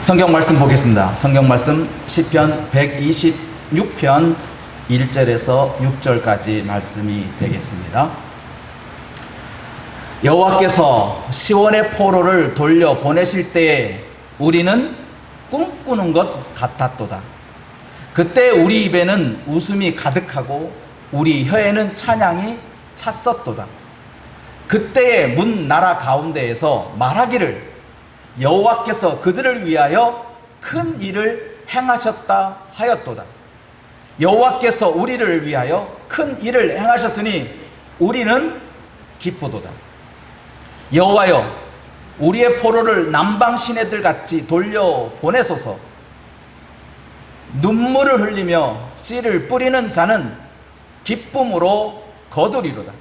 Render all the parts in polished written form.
성경 말씀 보겠습니다. 성경 말씀 시편 126편 1절에서 6절까지 말씀이 되겠습니다. 여호와께서 시온의 포로를 돌려 보내실 때에 우리는 꿈꾸는 것 같았도다. 그때 우리 입에는 웃음이 가득하고 우리 혀에는 찬양이 찼었도다. 그때의 문 나라 가운데에서 말하기를 여호와께서 그들을 위하여 큰 일을 행하셨다 하였도다. 여호와께서 우리를 위하여 큰 일을 행하셨으니 우리는 기쁘도다. 여호와여, 우리의 포로를 남방 시내들 같이 돌려 보내소서. 눈물을 흘리며 씨를 뿌리는 자는 기쁨으로 거두리로다.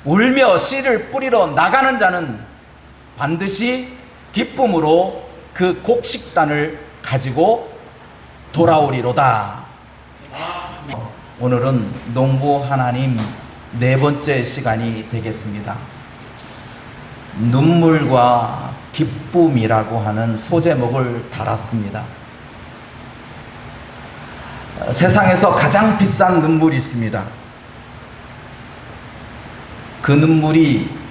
울며 씨를 뿌리러 나가는 자는 반드시 기쁨으로 그 곡식단을 가지고 돌아오리로다. 오늘은 농부 하나님 네 번째 시간이 되겠습니다. 눈물과 기쁨이라고 하는 소제목을 달았습니다. 세상에서 가장 비싼 눈물이 있습니다. 그 눈물이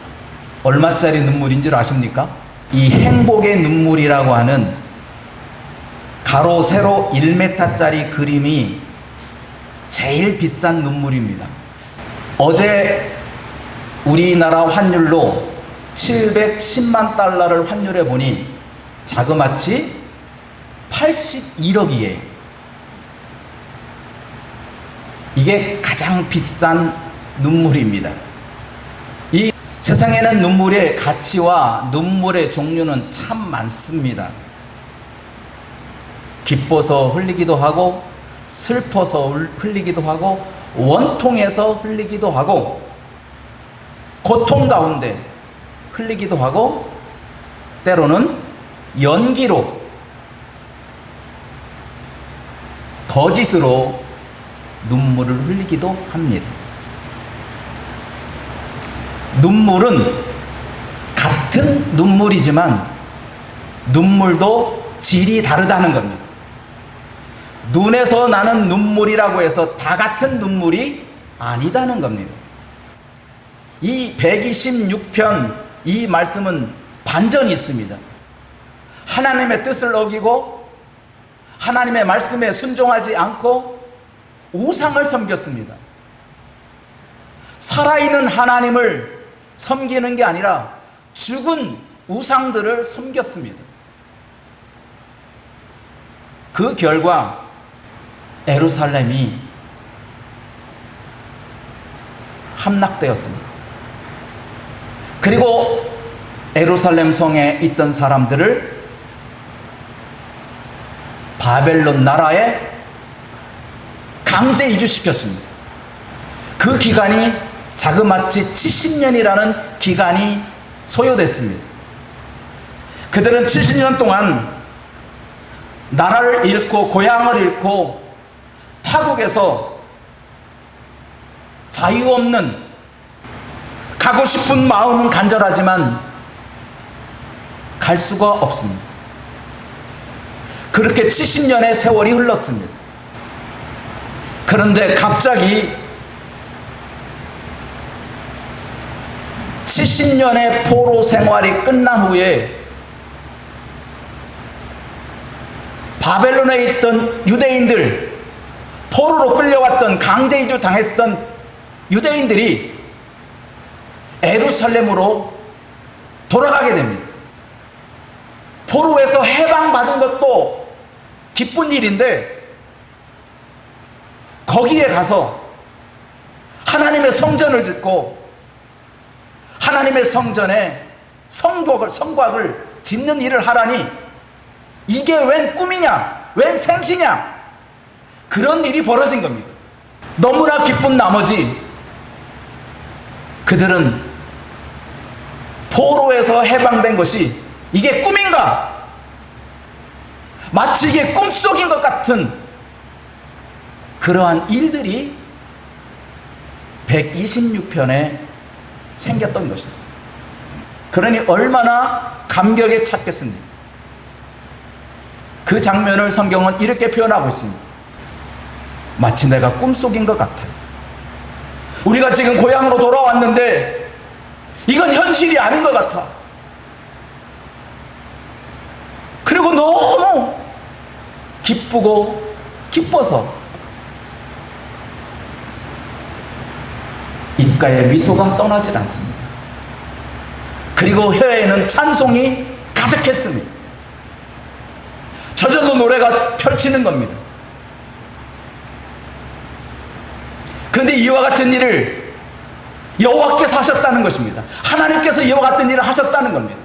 얼마짜리 눈물인 줄 아십니까? 이 행복의 눈물이라고 하는 가로 세로 1m짜리 그림이 제일 비싼 눈물입니다. 어제 우리나라 환율로 710만 달러를 환율해 보니 자그마치 81억이에요. 이게 가장 비싼 눈물입니다. 이 세상에는 눈물의 가치와 눈물의 종류는 참 많습니다. 기뻐서 흘리기도 하고, 슬퍼서 흘리기도 하고, 원통해서 흘리기도 하고, 고통 가운데 흘리기도 하고, 때로는 연기로, 거짓으로 눈물을 흘리기도 합니다. 눈물은 같은 눈물이지만 눈물도 질이 다르다는 겁니다. 눈에서 나는 눈물이라고 해서 다 같은 눈물이 아니다는 겁니다. 이 126편 이 말씀은 반전이 있습니다. 하나님의 뜻을 어기고 하나님의 말씀에 순종하지 않고 우상을 섬겼습니다. 살아있는 하나님을 섬기는 게 아니라 죽은 우상들을 섬겼습니다. 그 결과 예루살렘이 함락되었습니다. 그리고 예루살렘 성에 있던 사람들을 바벨론 나라에 강제 이주시켰습니다. 그 기간이 자그마치 70년이라는 기간이 소요됐습니다. 그들은 70년 동안 나라를 잃고 고향을 잃고 타국에서 자유 없는, 가고 싶은 마음은 간절하지만 갈 수가 없습니다. 그렇게 70년의 세월이 흘렀습니다. 그런데 갑자기 70년의 포로 생활이 끝난 후에 바벨론에 있던 유대인들, 포로로 끌려왔던, 강제 이주 당했던 유대인들이 예루살렘으로 돌아가게 됩니다. 포로에서 해방받은 것도 기쁜 일인데 거기에 가서 하나님의 성전을 짓고 하나님의 성전에 성곽을 짓는 일을 하라니 이게 웬 꿈이냐, 웬 생시냐, 그런 일이 벌어진 겁니다. 너무나 기쁜 나머지 그들은 포로에서 해방된 것이 이게 꿈인가, 마치 이게 꿈속인 것 같은 그러한 일들이 126편에 생겼던 것입니다. 그러니 얼마나 감격에 찼겠습니까? 그 장면을 성경은 이렇게 표현하고 있습니다. 마치 내가 꿈속인 것 같아요. 우리가 지금 고향으로 돌아왔는데 이건 현실이 아닌 것 같아. 그리고 너무 기쁘고 기뻐서 입가에 미소가 떠나질 않습니다. 그리고 혀에는 찬송이 가득했습니다. 저절로 노래가 펼치는 겁니다. 그런데 이와 같은 일을 여호와께서 하셨다는 것입니다. 하나님께서 이와 같은 일을 하셨다는 겁니다.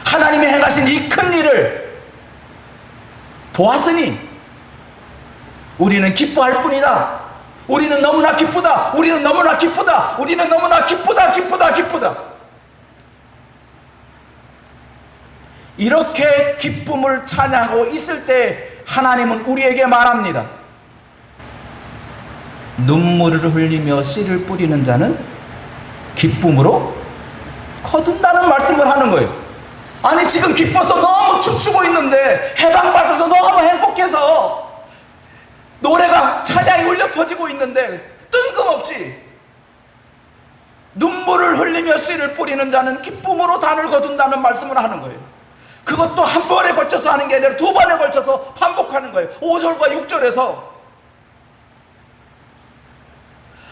하나님이 행하신 이 큰 일을 보았으니 우리는 기뻐할 뿐이다. 우리는 너무나 기쁘다. 우리는 너무나 기쁘다. 우리는 너무나 기쁘다. 기쁘다. 기쁘다. 이렇게 기쁨을 찬양하고 있을 때 하나님은 우리에게 말합니다. 눈물을 흘리며 씨를 뿌리는 자는 기쁨으로 거둔다는 말씀을 하는 거예요. 아니 지금 기뻐서 너무 춤추고 있는데, 해방받아서 너무 행복해서 노래가 찬양이 울려 퍼지고 있는데 뜬금없이 눈물을 흘리며 씨를 뿌리는 자는 기쁨으로 단을 거둔다는 말씀을 하는 거예요. 그것도 한 번에 걸쳐서 하는 게 아니라 두 번에 걸쳐서 반복하는 거예요. 5절과 6절에서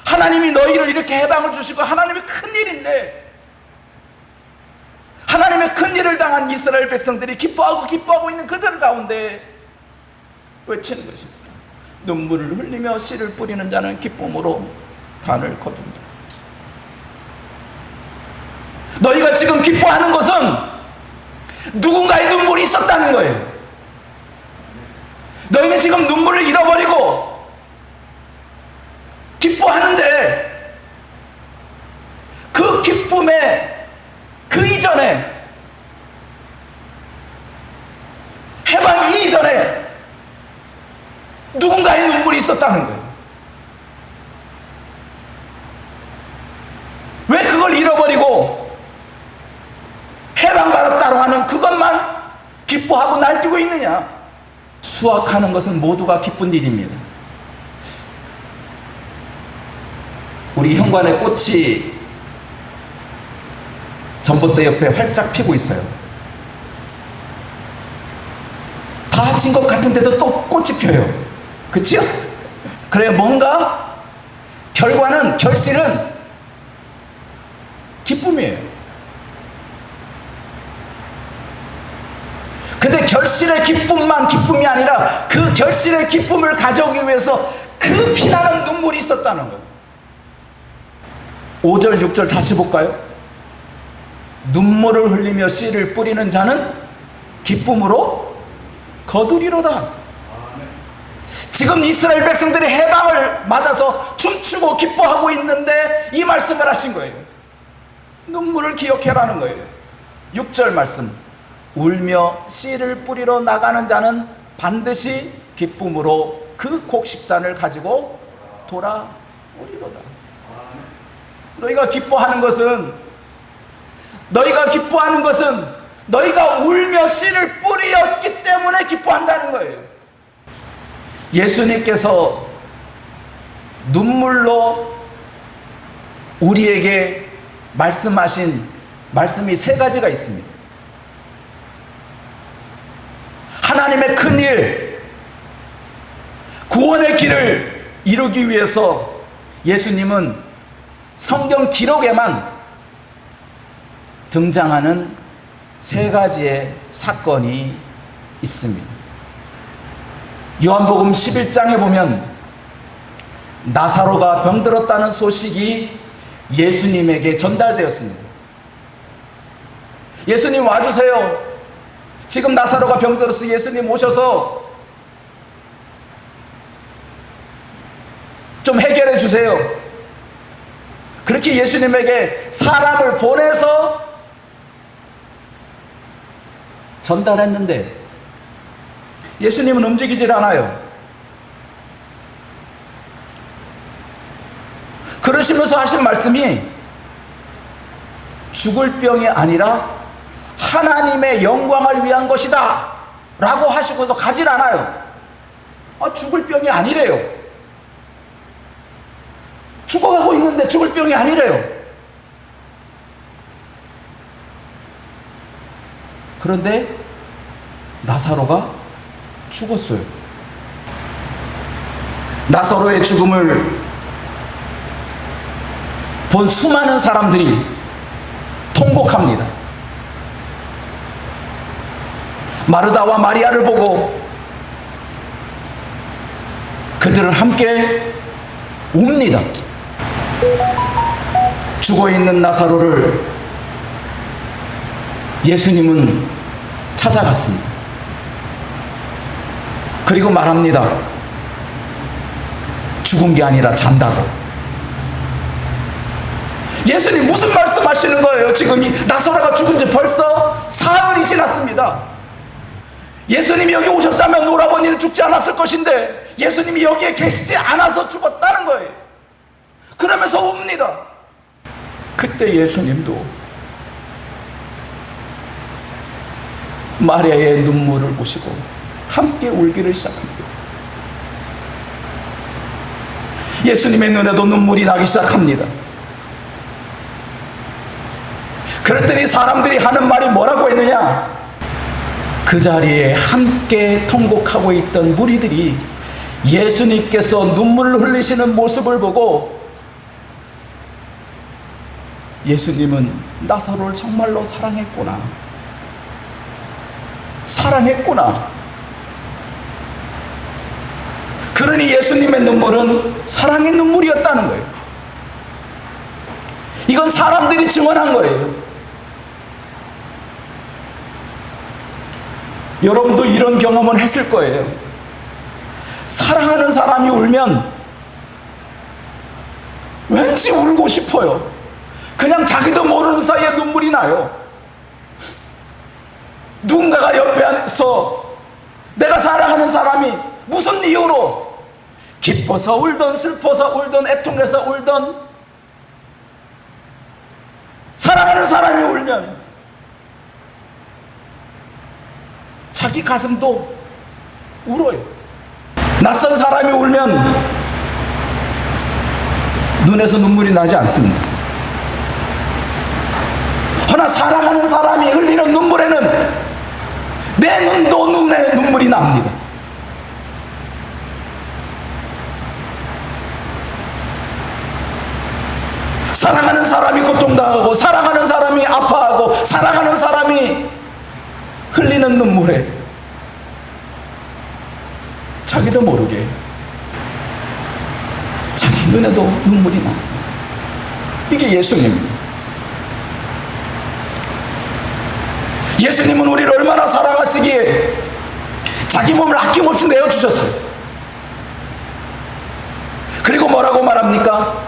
하나님이 너희를 이렇게 해방을 주시고 하나님의 큰 일인데, 하나님의 큰 일을 당한 이스라엘 백성들이 기뻐하고 있는 그들 가운데 외치는 것입니다. 눈물을 흘리며 씨를 뿌리는 자는 기쁨으로 단을 거둔다. 너희가 지금 기뻐하는 것은 누군가의 눈물이 있었다는 거예요. 너희는 지금 눈물을 잃어버리고 기뻐하는데, 그 기쁨의 그 이전에, 해방 이전에 누군가의 눈물이 있었다는 거예요. 왜 그걸 잃어버리고 해방받았다고 하는 그것만 기뻐하고 날뛰고 있느냐? 수확하는 것은 모두가 기쁜 일입니다. 우리 현관에 꽃이 전봇대 옆에 활짝 피고 있어요. 다 진 것 같은데도 또 꽃이 펴요. 그치요? 그래요. 뭔가 결실은 기쁨이에요. 근데 결실의 기쁨만 기쁨이 아니라 그 결실의 기쁨을 가져오기 위해서 그 피나는 눈물이 있었다는 거예요. 5절 6절 다시 볼까요? 눈물을 흘리며 씨를 뿌리는 자는 기쁨으로 거두리로다. 지금 이스라엘 백성들이 해방을 맞아서 춤추고 기뻐하고 있는데 이 말씀을 하신 거예요. 눈물을 기억해라는 거예요. 6절 말씀, 울며 씨를 뿌리러 나가는 자는 반드시 기쁨으로 그 곡식단을 가지고 돌아오리로다. 너희가 기뻐하는 것은 너희가 울며 씨를 뿌렸기 때문에 기뻐한다는 거예요. 예수님께서 눈물로 우리에게 말씀하신 말씀이 세 가지가 있습니다. 하나님의 큰 일, 구원의 길을 이루기 위해서 예수님은 성경 기록에만 등장하는 세 가지의 사건이 있습니다. 요한복음 11장에 보면 나사로가 병들었다는 소식이 예수님에게 전달되었습니다. 예수님 와주세요. 지금 나사로가 병들어서 예수님 오셔서 좀 해결해 주세요. 그렇게 예수님에게 사람을 보내서 전달했는데 예수님은 움직이질 않아요. 그러시면서 하신 말씀이 죽을 병이 아니라 하나님의 영광을 위한 것이다. 라고 하시고서 가질 않아요. 죽을 병이 아니래요. 죽어가고 있는데 죽을 병이 아니래요. 그런데 나사로가 죽었어요. 나사로의 죽음을 본 수많은 사람들이 통곡합니다. 마르다와 마리아를 보고 그들은 함께 웁니다. 죽어있는 나사로를 예수님은 찾아갔습니다. 그리고 말합니다. 죽은 게 아니라 잔다고. 예수님 무슨 말씀하시는 거예요? 지금 이 나사로가 죽은 지 벌써 사흘이 지났습니다. 예수님이 여기 오셨다면 오라버니는 죽지 않았을 것인데 예수님이 여기에 계시지 않아서 죽었다는 거예요. 그러면서 웁니다. 그때 예수님도 마리아의 눈물을 보시고 함께 울기를 시작합니다. 예수님의 눈에도 눈물이 나기 시작합니다. 그랬더니 사람들이 하는 말이 뭐라고 했느냐? 그 자리에 함께 통곡하고 있던 무리들이 예수님께서 눈물을 흘리시는 모습을 보고 예수님은 나사로를 정말로 사랑했구나. 사랑했구나. 그러니 예수님의 눈물은 사랑의 눈물이었다는 거예요. 이건 사람들이 증언한 거예요. 여러분도 이런 경험을 했을 거예요. 사랑하는 사람이 울면 왠지 울고 싶어요. 그냥 자기도 모르는 사이에 눈물이 나요. 누군가가 옆에서 내가 사랑하는 사람이 무슨 이유로 기뻐서 울던 슬퍼서 울던 애통해서 울던 사랑하는 사람이 울면 자기 가슴도 울어요. 낯선 사람이 울면 눈에서 눈물이 나지 않습니다. 허나 사랑하는 사람이 흘리는 눈물에는 내 눈도 눈에 눈물이 납니다. 사랑하는 사람이 고통당하고 사랑하는 사람이 아파하고 사랑하는 사람이 흘리는 눈물에 자기도 모르게 자기 눈에도 눈물이 납니다. 이게 예수님입니다. 예수님은 우리를 얼마나 사랑하시기에 자기 몸을 아낌없이 내어주셨어요. 그리고 뭐라고 말합니까?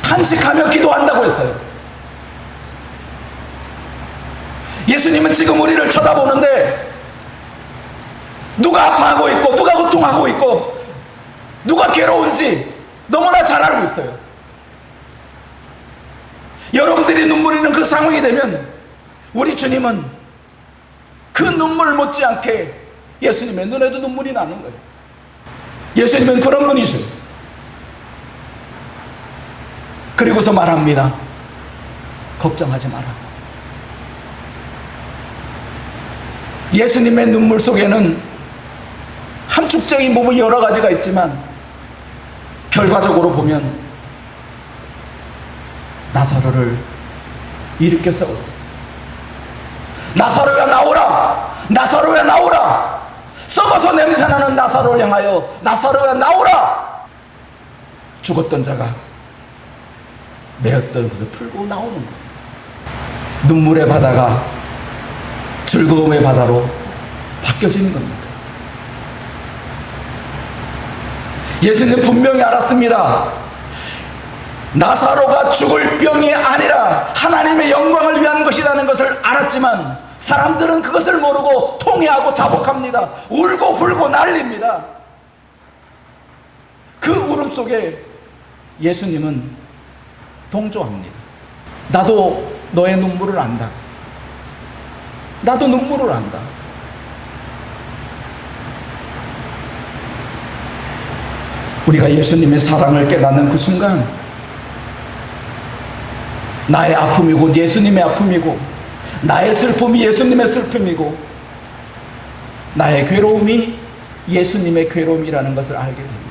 탄식하며 기도한다고 했어요. 예수님은 지금 우리를 쳐다보는데 누가 아파하고 있고 누가 고통하고 있고 누가 괴로운지 너무나 잘 알고 있어요. 여러분들이 눈물이 있는 그 상황이 되면 우리 주님은 그 눈물 못지않게 예수님의 눈에도 눈물이 나는 거예요. 예수님은 그런 분이세요. 그리고서 말합니다. 걱정하지 말라고. 예수님의 눈물 속에는 함축적인 부분이 여러 가지가 있지만 결과적으로 보면 나사로를 일으켜 세웠어요. 나사로야 나오라! 나사로야 나오라! 썩어서 냄새나는 나사로를 향하여 나사로야 나오라! 죽었던 자가 매었던 것을 풀고 나오는 거예요. 눈물의 바다가 즐거움의 바다로 바뀌어지는 겁니다. 예수님은 분명히 알았습니다. 나사로가 죽을 병이 아니라 하나님의 영광을 위한 것이라는 것을 알았지만 사람들은 그것을 모르고 통회하고 자복합니다. 울고 불고 난립니다. 그 울음 속에 예수님은 동조합니다. 나도 너의 눈물을 안다. 나도 눈물을 안다. 우리가 예수님의 사랑을 깨닫는 그 순간 나의 아픔이 곧 예수님의 아픔이고, 나의 슬픔이 예수님의 슬픔이고, 나의 괴로움이 예수님의 괴로움이라는 것을 알게 됩니다.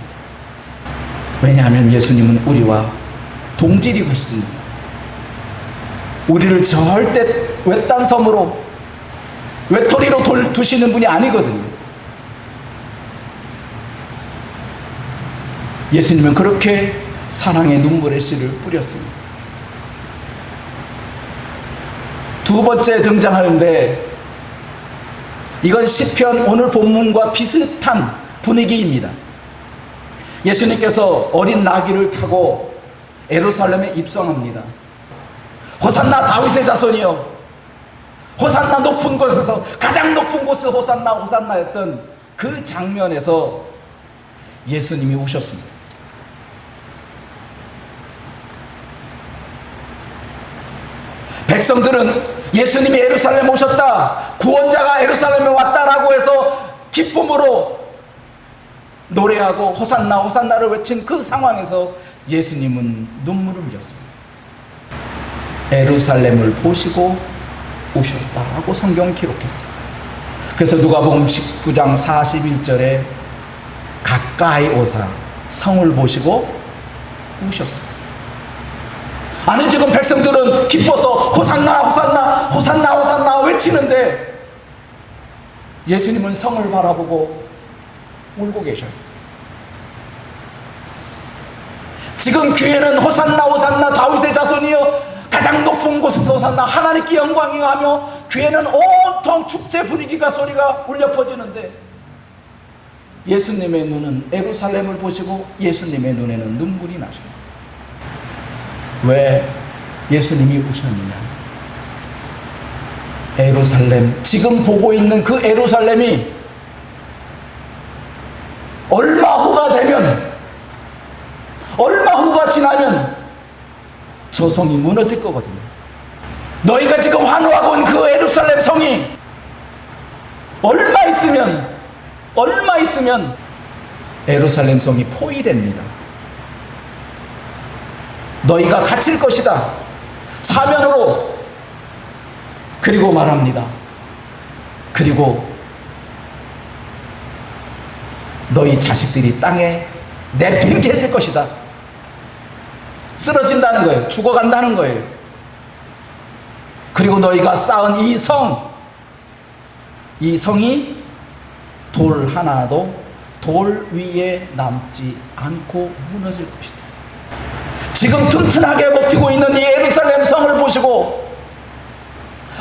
왜냐하면 예수님은 우리와 동질이거든요. 우리를 절대 외딴 섬으로, 외톨이로 두시는 분이 아니거든요. 예수님은 그렇게 사랑의 눈물의 씨를 뿌렸습니다. 두 번째 등장하는데, 이건 시편 오늘 본문과 비슷한 분위기입니다. 예수님께서 어린 나귀를 타고 예루살렘에 입성합니다. 호산나 다윗의 자손이여, 호산나 높은 곳에서, 가장 높은 곳에 호산나 호산나였던 그 장면에서 예수님이 우셨습니다. 백성들은 예수님이 예루살렘에 오셨다, 구원자가 예루살렘에 왔다라고 해서 기쁨으로 노래하고 호산나 호산나를 외친 그 상황에서 예수님은 눈물을 흘렸습니다. 예루살렘을 보시고 우셨다라고 성경은 기록했어요. 그래서 누가복음 19장 41절에 가까이 오사 성을 보시고 우셨어요. 아니, 지금 백성들은 기뻐서 호산나 호산나 호산나 호산나 외치는데 예수님은 성을 바라보고 울고 계셔요. 지금 귀에는 호산나 호산나 다윗의 자손이여, 가장 높은 곳에서 호산나 하나님께 영광이여 하며 귀에는 온통 축제 분위기가, 소리가 울려 퍼지는데 예수님의 눈은 예루살렘을 보시고 예수님의 눈에는 눈물이 나셔요. 왜 예수님이 우셨느냐? 예루살렘, 지금 보고 있는 그 예루살렘이 얼마 후가 되면, 얼마 후가 지나면 저 성이 무너질 거거든요. 너희가 지금 환호하고 있는 그 예루살렘 성이 얼마 있으면 예루살렘 성이 포위됩니다. 너희가 갇힐 것이다, 사면으로. 그리고 말합니다. 그리고 너희 자식들이 땅에 내팽개칠 것이다. 쓰러진다는 거예요. 죽어간다는 거예요. 그리고 너희가 쌓은 이 성이 돌 하나도 돌 위에 남지 않고 무너질 것이다. 지금 튼튼하게 버티고 있는 이 예루살렘 성을 보시고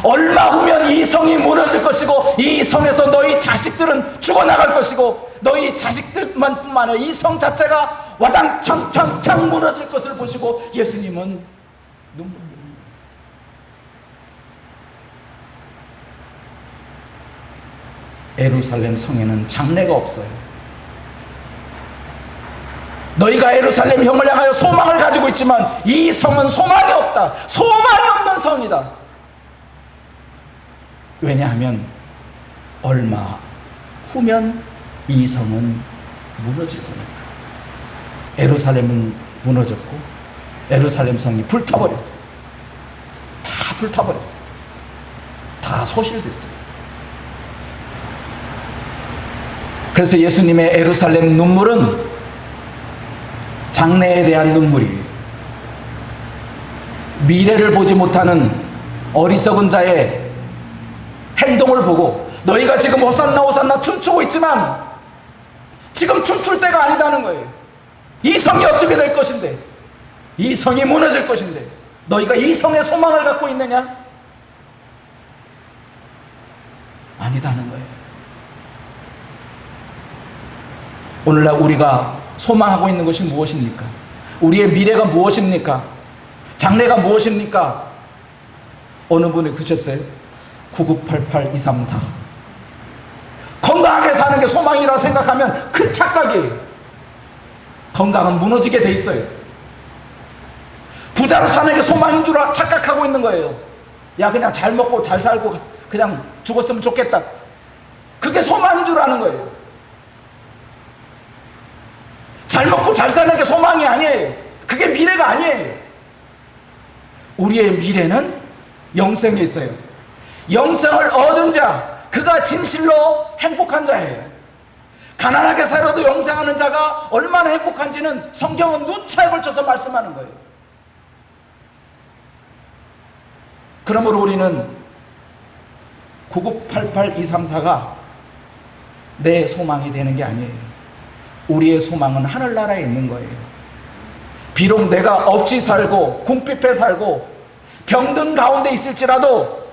얼마 후면 이 성이 무너질 것이고, 이 성에서 너희 자식들은 죽어나갈 것이고, 너희 자식들만 뿐만 아니라 이 성 자체가 와장창창창 무너질 것을 보시고 예수님은 눈물을 흘립니다. 예루살렘 성에는 장래가 없어요. 너희가 예루살렘 형을 향하여 소망을 가지고 있지만 이 성은 소망이 없다. 소망이 없는 성이다. 왜냐하면 얼마 후면 이 성은 무너질 거니까. 예루살렘은 무너졌고 예루살렘 성이 불타버렸어요. 다 불타버렸어요. 다 소실됐어요. 그래서 예수님의 예루살렘 눈물은 장래에 대한 눈물이에요. 미래를 보지 못하는 어리석은 자의 행동을 보고, 너희가 지금 호산나 호산나 춤추고 있지만 지금 춤출 때가 아니다는 거예요. 이 성이 어떻게 될 것인데, 이 성이 무너질 것인데 너희가 이 성에 소망을 갖고 있느냐? 아니다는 거예요. 오늘날 우리가 소망하고 있는 것이 무엇입니까? 우리의 미래가 무엇입니까? 장래가 무엇입니까? 어느 분이 그러셨어요? 9988234. 건강하게 사는 게 소망이라고 생각하면 큰 착각이에요. 건강은 무너지게 돼 있어요. 부자로 사는 게 소망인 줄 착각하고 있는 거예요. 야, 그냥 잘 먹고 잘 살고 그냥 죽었으면 좋겠다. 그게 소망인 줄 아는 거예요. 잘 먹고 잘 사는 게 소망이 아니에요. 그게 미래가 아니에요. 우리의 미래는 영생에 있어요. 영생을 얻은 자, 그가 진실로 행복한 자예요. 가난하게 살아도 영생하는 자가 얼마나 행복한지는 성경은 누차에 걸쳐서 말씀하는 거예요. 그러므로 우리는 9988234가 내 소망이 되는 게 아니에요. 우리의 소망은 하늘나라에 있는 거예요. 비록 내가 없이 살고 궁핍해 살고 병든 가운데 있을지라도,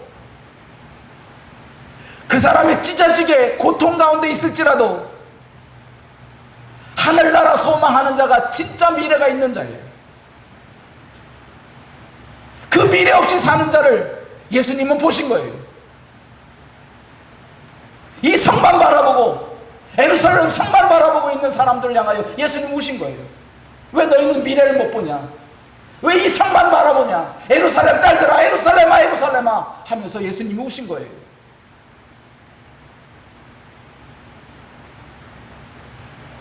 그 사람이 찢어지게 고통 가운데 있을지라도, 하늘나라 소망하는 자가 진짜 미래가 있는 자예요. 그 미래 없이 사는 자를 예수님은 보신 거예요. 이 성만 바라보고, 예루살렘 성만 바라보고 있는 사람들을 향하여 예수님 우신 거예요. 왜 너희는 미래를 못 보냐? 왜 이 성만 바라보냐? 예루살렘 딸들아, 예루살렘아, 예루살렘아 하면서 예수님이 우신 거예요.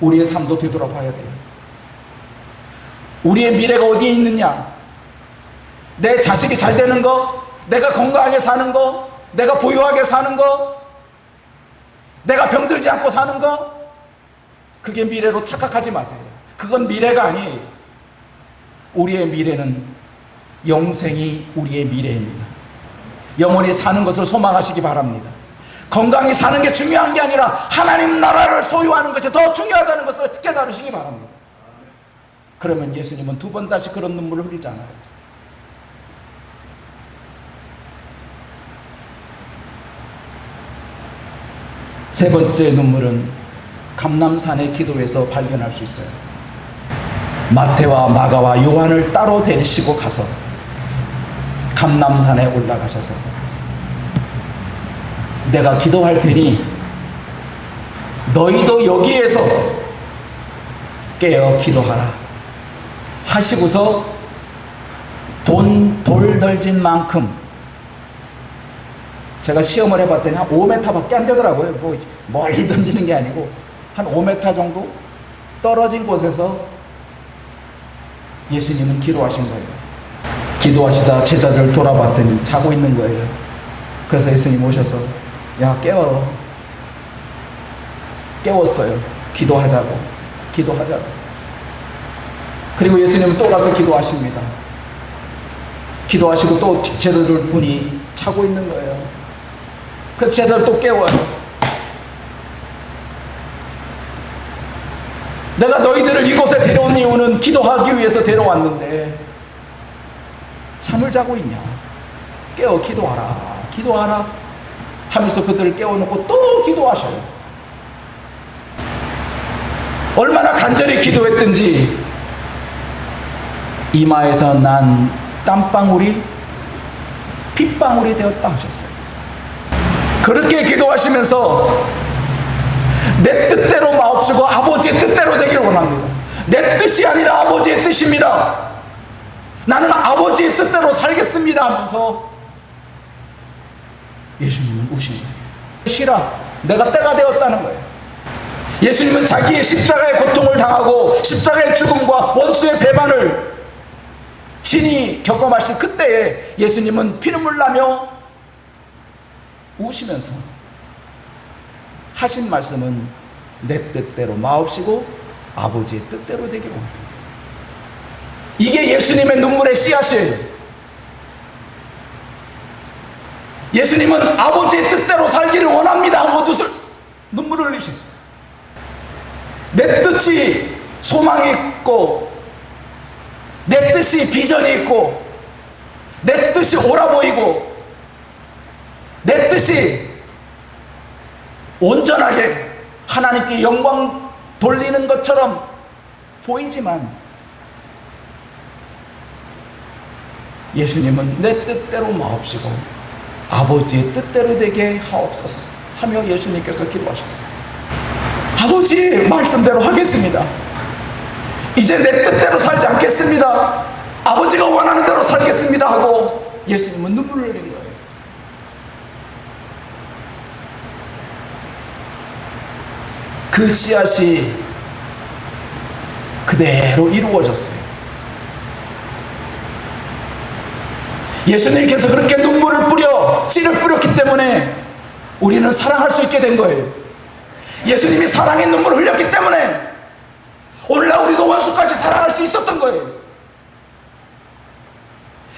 우리의 삶도 되돌아봐야 돼요. 우리의 미래가 어디에 있느냐? 내 자식이 잘 되는 거, 내가 건강하게 사는 거, 내가 부유하게 사는 거, 내가 병들지 않고 사는 거, 그게 미래로 착각하지 마세요. 그건 미래가 아니에요. 우리의 미래는 영생이 우리의 미래입니다. 영원히 사는 것을 소망하시기 바랍니다. 건강히 사는 게 중요한 게 아니라 하나님 나라를 소유하는 것이 더 중요하다는 것을 깨달으시기 바랍니다. 그러면 예수님은 두 번 다시 그런 눈물을 흘리지 않아요. 세 번째 눈물은 감람산의 기도에서 발견할 수 있어요. 마태와 마가와 요한을 따로 데리시고 가서 감람산에 올라가셔서 내가 기도할 테니 너희도 여기에서 깨어 기도하라 하시고서 돌 던진 만큼, 제가 시험을 해봤더니 한 5m밖에 안 되더라고요. 뭐 멀리 던지는 게 아니고 한 5m 정도 떨어진 곳에서 예수님은 기도하신 거예요. 기도하시다 제자들 돌아봤더니 자고 있는 거예요. 그래서 예수님 오셔서 야 깨워, 깨웠어요. 기도하자고. 그리고 예수님은 또 가서 기도하십니다. 기도하시고 또 제자들 보니 자고 있는 거예요. 그 제자들 또 깨워요. 내가 너희들을 이곳에 데려온 이유는 기도하기 위해서 데려왔는데 잠을 자고 있냐? 깨워 기도하라 하면서 그들을 깨워놓고 또 기도하셔요. 얼마나 간절히 기도했든지 이마에서 난 땀방울이 핏방울이 되었다 하셨어요. 그렇게 기도하시면서 내 뜻대로 마옵시고 아버지의 뜻대로 되기를 원합니다. 내 뜻이 아니라 아버지의 뜻입니다. 나는 아버지의 뜻대로 살겠습니다 하면서 예수님은 우신 거예요. 쉬라, 내가 때가 되었다는 거예요. 예수님은 자기의 십자가의 고통을 당하고 십자가의 죽음과 원수의 배반을 친히 겪어마실 그때에 예수님은 피눈물 나며 우시면서 하신 말씀은 내 뜻대로 마옵시고 아버지의 뜻대로 되기를 원합니다. 이게 예수님의 눈물의 씨앗이에요. 예수님은 아버지의 뜻대로 살기를 원합니다 하고 눈물을 흘리셨어요. 내 뜻이 소망이 있고 내 뜻이 비전이 있고 내 뜻이 옳아 보이고 내 뜻이 온전하게 하나님께 영광 돌리는 것처럼 보이지만 예수님은 내 뜻대로 마옵시고 아버지의 뜻대로 되게 하옵소서 하며 예수님께서 기도하셨어요. 아버지 말씀대로 하겠습니다. 이제 내 뜻대로 살지 않겠습니다. 아버지가 원하는 대로 살겠습니다 하고 예수님은 눈물을 흘린 거예요. 그 씨앗이 그대로 이루어졌어요. 예수님께서 그렇게 눈물을 뿌려 씨를 뿌렸기 때문에 우리는 사랑할 수 있게 된 거예요. 예수님이 사랑의 눈물을 흘렸기 때문에 오늘날 우리도 원수까지 사랑할 수 있었던 거예요.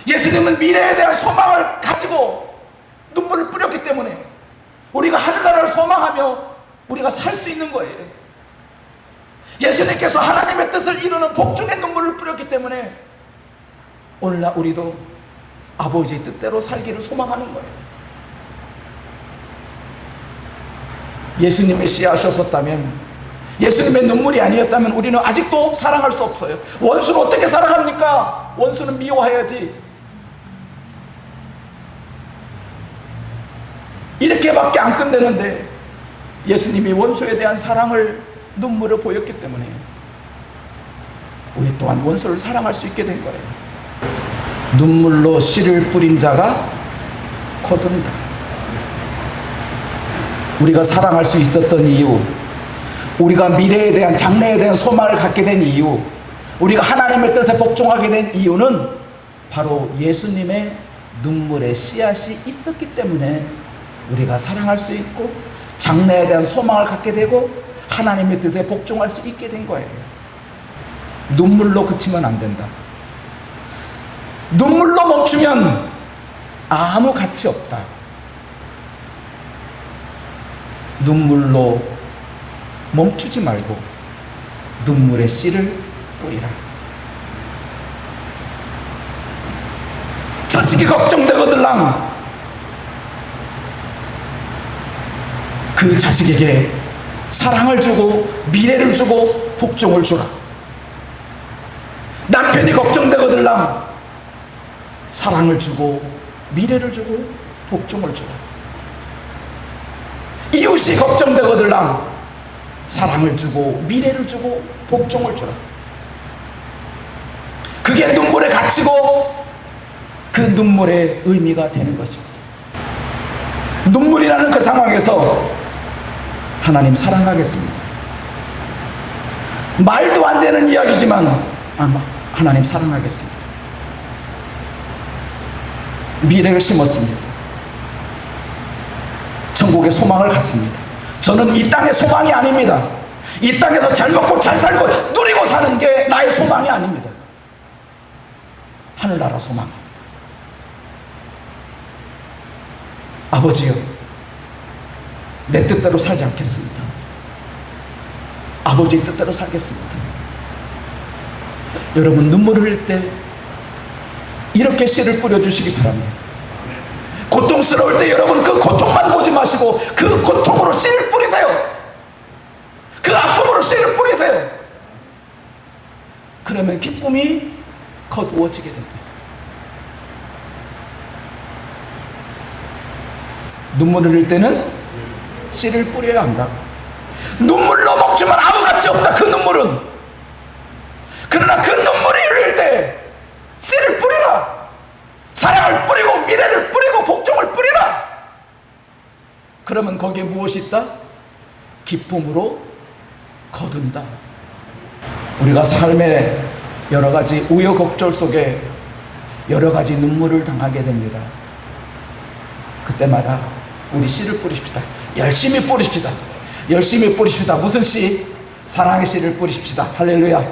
예수님은 미래에 대한 소망을 가지고 눈물을 뿌렸기 때문에 우리가 하늘나라를 소망하며 우리가 살 수 있는 거예요. 예수님께서 하나님의 뜻을 이루는 복종의 눈물을 뿌렸기 때문에 오늘날 우리도 아버지의 뜻대로 살기를 소망하는 거예요. 예수님의 씨앗이었다면, 예수님의 눈물이 아니었다면 우리는 아직도 사랑할 수 없어요. 원수는 어떻게 사랑합니까? 원수는 미워해야지. 이렇게밖에 안 끝내는데 예수님이 원수에 대한 사랑을, 눈물을 보였기 때문에 우리 또한 원수를 사랑할 수 있게 된 거예요. 눈물로 씨를 뿌린 자가 거둔다. 우리가 사랑할 수 있었던 이유, 우리가 미래에 대한, 장래에 대한 소망을 갖게 된 이유, 우리가 하나님의 뜻에 복종하게 된 이유는 바로 예수님의 눈물의 씨앗이 있었기 때문에 우리가 사랑할 수 있고 장래에 대한 소망을 갖게 되고 하나님의 뜻에 복종할 수 있게 된 거예요. 눈물로 그치면 안 된다. 눈물로 멈추면 아무 가치 없다. 눈물로 멈추지 말고 눈물의 씨를 뿌리라. 자식이 걱정되거들랑 그 자식에게 사랑을 주고 미래를 주고 복종을 주라. 남편이 걱정되거들랑 사랑을 주고 미래를 주고 복종을 주라. 이웃이 걱정되거들랑 사랑을 주고 미래를 주고 복종을 주라. 그게 눈물의 가치고 그 눈물의 의미가 되는 것입니다. 눈물이라는 그 상황에서 하나님 사랑하겠습니다. 말도 안 되는 이야기지만 하나님 사랑하겠습니다. 미래를 심었습니다. 천국의 소망을 갖습니다. 저는 이 땅의 소망이 아닙니다. 이 땅에서 잘 먹고 잘 살고 누리고 사는 게 나의 소망이 아닙니다. 하늘나라 소망입니다. 아버지요, 내 뜻대로 살지 않겠습니다. 아버지의 뜻대로 살겠습니다. 여러분, 눈물을 흘릴 때 이렇게 씨를 뿌려주시기 바랍니다. 고통스러울 때 여러분 그 고통만 보지 마시고 그 고통으로 씨를 뿌리세요. 그 아픔으로 씨를 뿌리세요. 그러면 기쁨이 거두어지게 됩니다. 눈물을 흘릴 때는 씨를 뿌려야 한다. 눈물로 멈추면 아무 가치 없다. 그 눈물은. 그러나 그 눈물이 흘릴 때 씨를 뿌리라. 사랑을 뿌리고 미래를 뿌리고 복종을 뿌리라. 그러면 거기에 무엇이 있다? 기쁨으로 거둔다. 우리가 삶의 여러 가지 우여곡절 속에 여러 가지 눈물을 당하게 됩니다. 그때마다 우리 씨를 뿌리십시다. 열심히 뿌리십시다. 열심히 뿌리십시다. 무슨 씨? 사랑의 씨를 뿌리십시다. 할렐루야.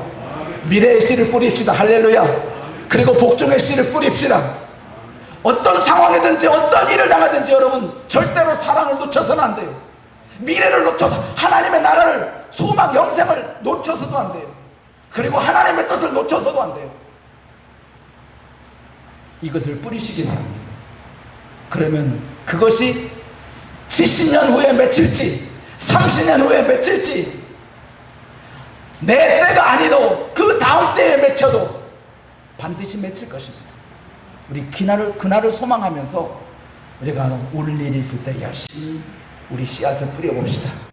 미래의 씨를 뿌리십시다. 할렐루야. 그리고 복종의 씨를 뿌립시다. 어떤 상황이든지 어떤 일을 당하든지 여러분 절대로 사랑을 놓쳐서는 안 돼요. 미래를 놓쳐서 하나님의 나라를, 소망, 영생을 놓쳐서도 안 돼요. 그리고 하나님의 뜻을 놓쳐서도 안 돼요. 이것을 뿌리시기 바랍니다. 그러면 그것이 70년 후에 맺힐지 30년 후에 맺힐지 내 때가 아니도 그 다음 때에 맺혀도 반드시 맺힐 것입니다. 우리 그날을 소망하면서 우리가 올 일이 있을 때 열심히 우리 씨앗을 뿌려봅시다.